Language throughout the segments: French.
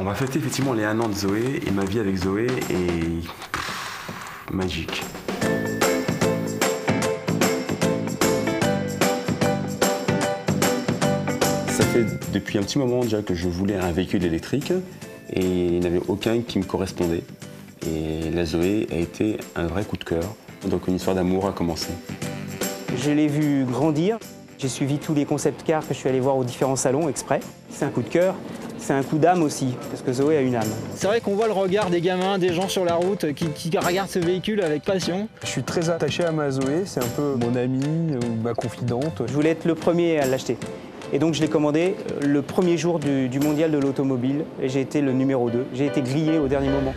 On va fêter effectivement les 1 an de Zoé et ma vie avec Zoé est magique. Ça fait depuis un petit moment déjà que je voulais un véhicule électrique et il n'y avait aucun qui me correspondait. Et la Zoé a été un vrai coup de cœur, donc une histoire d'amour a commencé. Je l'ai vu grandir, j'ai suivi tous les concept cars que je suis allé voir aux différents salons exprès. C'est un coup de cœur, c'est un coup d'âme aussi, parce que Zoé a une âme. C'est vrai qu'on voit le regard des gamins, des gens sur la route qui regardent ce véhicule avec passion. Je suis très attaché à ma Zoé, c'est un peu mon amie ou ma confidente. Je voulais être le premier à l'acheter. Et donc je l'ai commandé le premier jour du mondial de l'automobile et j'ai été le numéro 2. J'ai été grillé au dernier moment.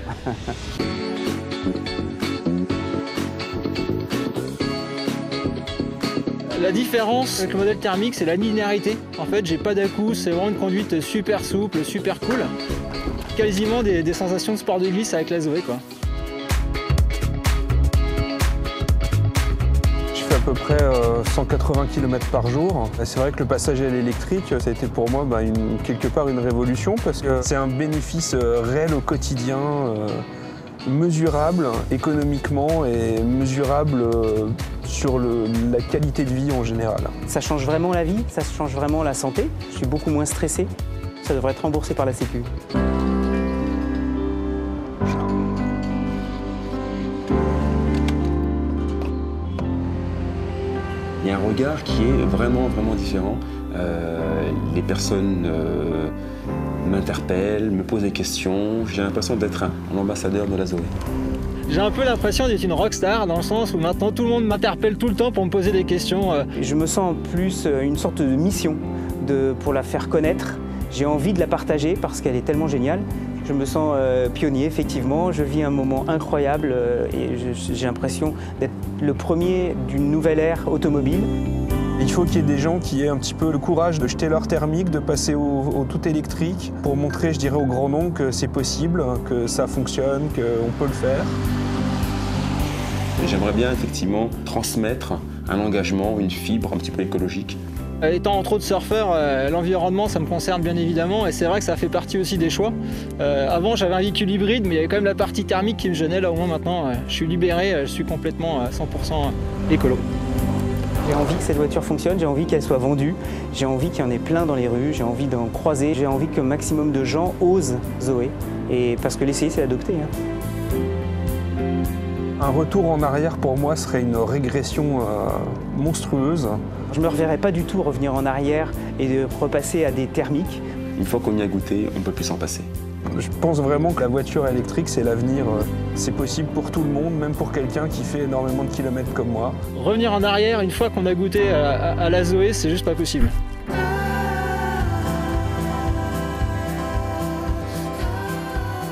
La différence avec le modèle thermique, c'est la linéarité. En fait, j'ai pas d'à-coups, c'est vraiment une conduite super souple, super cool. Quasiment des sensations de sport de glisse avec la Zoé, quoi. Je fais à peu près 180 km par jour. C'est vrai que le passage à l'électrique, ça a été pour moi quelque part une révolution parce que c'est un bénéfice réel au quotidien, mesurable économiquement et mesurable sur la qualité de vie en général. Ça change vraiment la vie, ça change vraiment la santé. Je suis beaucoup moins stressé. Ça devrait être remboursé par la Sécu. Il y a un regard qui est vraiment différent. Les personnes m'interpellent, me posent des questions. J'ai l'impression d'être un ambassadeur de la Zoé. J'ai un peu l'impression d'être une rockstar dans le sens où maintenant tout le monde m'interpelle tout le temps pour me poser des questions. Je me sens plus une sorte de mission pour la faire connaître. J'ai envie de la partager parce qu'elle est tellement géniale. Je me sens pionnier, effectivement. Je vis un moment incroyable et j'ai l'impression d'être le premier d'une nouvelle ère automobile. Il faut qu'il y ait des gens qui aient un petit peu le courage de jeter leur thermique, de passer au tout électrique pour montrer, je dirais, au grand nombre que c'est possible, que ça fonctionne, qu'on peut le faire. J'aimerais bien effectivement transmettre un engagement, une fibre un petit peu écologique. Étant entre autres surfeur, l'environnement ça me concerne bien évidemment et c'est vrai que ça fait partie aussi des choix. Avant j'avais un véhicule hybride mais il y avait quand même la partie thermique qui me gênait, là au moins maintenant je suis libéré, je suis complètement 100% écolo. J'ai envie que cette voiture fonctionne, j'ai envie qu'elle soit vendue, j'ai envie qu'il y en ait plein dans les rues, j'ai envie d'en croiser, j'ai envie qu'un maximum de gens osent Zoé. Et parce que l'essayer c'est l'adopter. Un retour en arrière pour moi serait une régression monstrueuse. Je ne me reverrais pas du tout revenir en arrière et de repasser à des thermiques. Une fois qu'on y a goûté, on ne peut plus s'en passer. Je pense vraiment que la voiture électrique, c'est l'avenir. C'est possible pour tout le monde, même pour quelqu'un qui fait énormément de kilomètres comme moi. Revenir en arrière, une fois qu'on a goûté à la Zoé, c'est juste pas possible.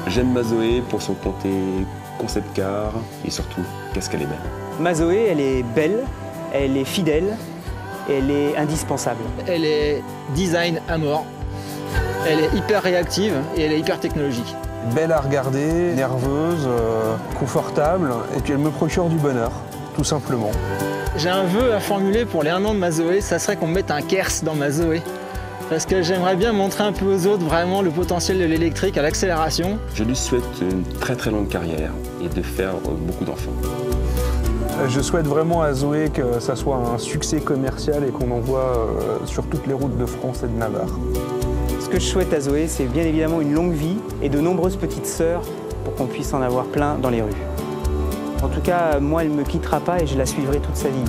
J'aime ma Zoé pour son côté concept car et surtout, qu'est-ce qu'elle est belle. Ma Zoé, elle est belle, elle est fidèle, et elle est indispensable. Elle est design à mort, elle est hyper réactive et elle est hyper technologique. Belle à regarder, nerveuse, confortable, et puis elle me procure du bonheur, tout simplement. J'ai un vœu à formuler pour les 1 an de ma Zoé, ça serait qu'on me mette un Kers dans ma Zoé. Parce que j'aimerais bien montrer un peu aux autres vraiment le potentiel de l'électrique à l'accélération. Je lui souhaite une très longue carrière et de faire beaucoup d'enfants. Je souhaite vraiment à Zoé que ça soit un succès commercial et qu'on en voit sur toutes les routes de France et de Navarre. Ce que je souhaite à Zoé, c'est bien évidemment une longue vie et de nombreuses petites sœurs pour qu'on puisse en avoir plein dans les rues. En tout cas, moi, elle ne me quittera pas et je la suivrai toute sa vie.